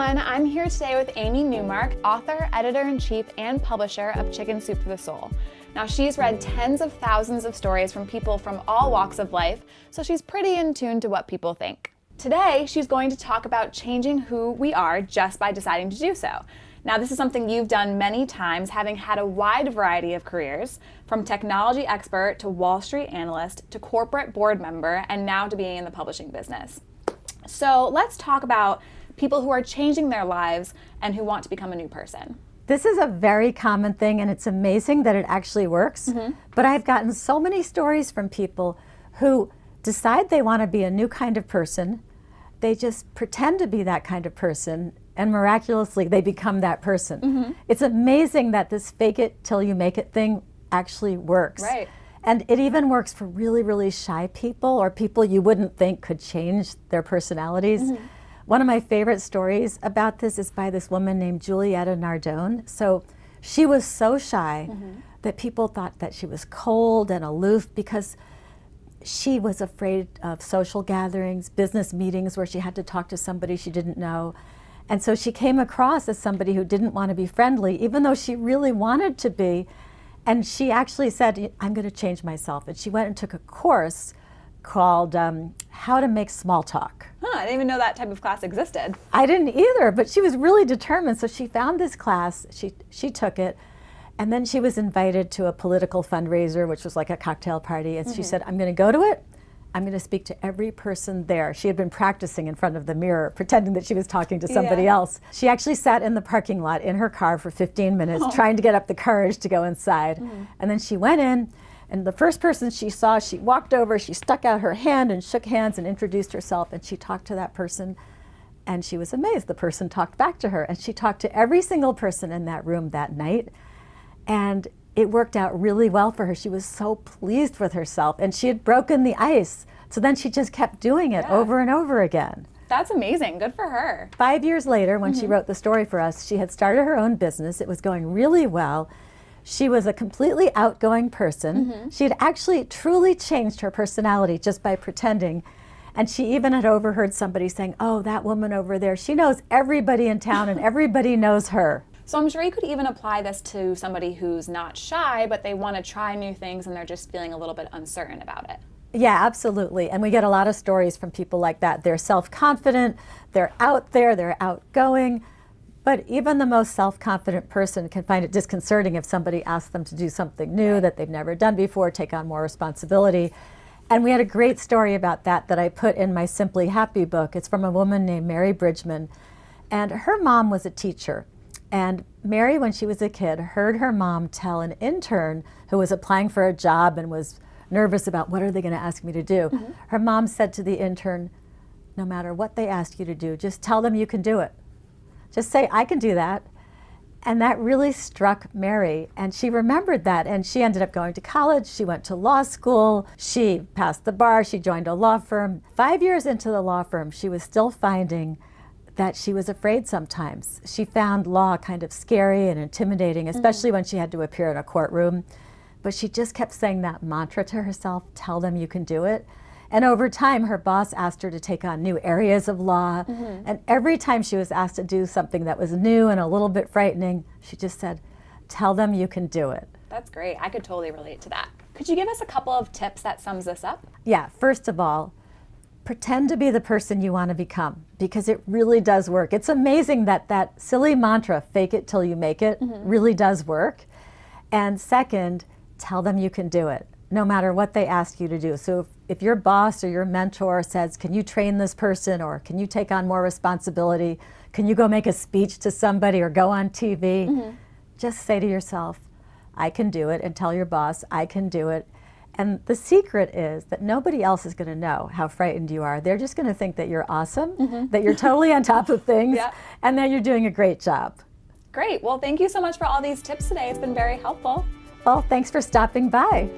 everyone. I'm here today with Amy Newmark, author, editor-in-chief, and publisher of Chicken Soup for the Soul. Now, she's read tens of thousands of stories from people from all walks of life, so she's pretty in tune to what people think. Today, she's going to talk about changing who we are just by deciding to do so. Now, this is something you've done many times, having had a wide variety of careers, from technology expert to Wall Street analyst to corporate board member, and now to being in the publishing business. So let's talk about people who are changing their lives and who want to become a new person. This is a very common thing, and it's amazing that it actually works. But I've gotten so many stories from people who decide they want to be a new kind of person. They just pretend to be that kind of person, and miraculously they become that person. It's amazing that this fake it till you make it thing actually works. Right. And it even works for really, really shy people or people you wouldn't think could change their personalities. One of my favorite stories about this is by this woman named Julietta Nardone. So she was so shy that people thought that she was cold and aloof because she was afraid of social gatherings, business meetings where she had to talk to somebody she didn't know. And so she came across as somebody who didn't want to be friendly, even though she really wanted to be. And she actually said, I'm going to change myself. And she went and took a course called How to Make Small Talk. I didn't even know that type of class existed. I didn't either, but she was really determined. So she found this class, she took it, and then she was invited to a political fundraiser, which was like a cocktail party. And she said, I'm going to go to it. I'm going to speak to every person there. She had been practicing in front of the mirror, pretending that she was talking to somebody else. She actually sat in the parking lot in her car for 15 minutes, trying to get up the courage to go inside. And then she went in, and the first person she saw, she walked over, she stuck out her hand and shook hands and introduced herself, and she talked to that person, and she was amazed. The person talked back to her, and she talked to every single person in that room that night, and it worked out really well for her. She was so pleased with herself, and she had broken the ice. So then she just kept doing it over and over again. That's amazing. Good for her. 5 years later, when she wrote the story for us, she had started her own business. It was going really well. She was a completely outgoing person. She had actually truly changed her personality just by pretending. And she even had overheard somebody saying, oh, that woman over there, she knows everybody in town and everybody knows her. So I'm sure you could even apply this to somebody who's not shy, but they want to try new things and they're just feeling a little bit uncertain about it. Yeah, absolutely. And we get a lot of stories from people like that. They're self-confident, they're out there, they're outgoing, but even the most self-confident person can find it disconcerting if somebody asks them to do something new that they've never done before, take on more responsibility. And we had a great story about that I put in my Simply Happy book. It's from a woman named Mary Bridgman, and her mom was a teacher. And Mary, when she was a kid, heard her mom tell an intern who was applying for a job and was nervous about what are they going to ask me to do. Her mom said to the intern, no matter what they ask you to do, just tell them you can do it. Just say, I can do that. And that really struck Mary, and she remembered that, and she ended up going to college. She went to law school, she passed the bar, she joined a law firm. 5 years into the law firm, she was still finding that she was afraid sometimes. She found law kind of scary and intimidating, especially when she had to appear in a courtroom. But she just kept saying that mantra to herself, tell them you can do it. And over time, her boss asked her to take on new areas of law. And every time she was asked to do something that was new and a little bit frightening, she just said, tell them you can do it. That's great. I could totally relate to that. Could you give us a couple of tips that sums this up? Yeah, first of all, pretend to be the person you want to become, because it really does work. It's amazing that that silly mantra, fake it till you make it, really does work. And second, tell them you can do it, no matter what they ask you to do. So if your boss or your mentor says, can you train this person, or can you take on more responsibility? Can you go make a speech to somebody or go on TV? Just say to yourself, I can do it, and tell your boss, I can do it. And the secret is that nobody else is going to know how frightened you are. They're just going to think that you're awesome, that you're totally on top of things, and that you're doing a great job. Great. Well, thank you so much for all these tips today. It's been very helpful. Well, thanks for stopping by.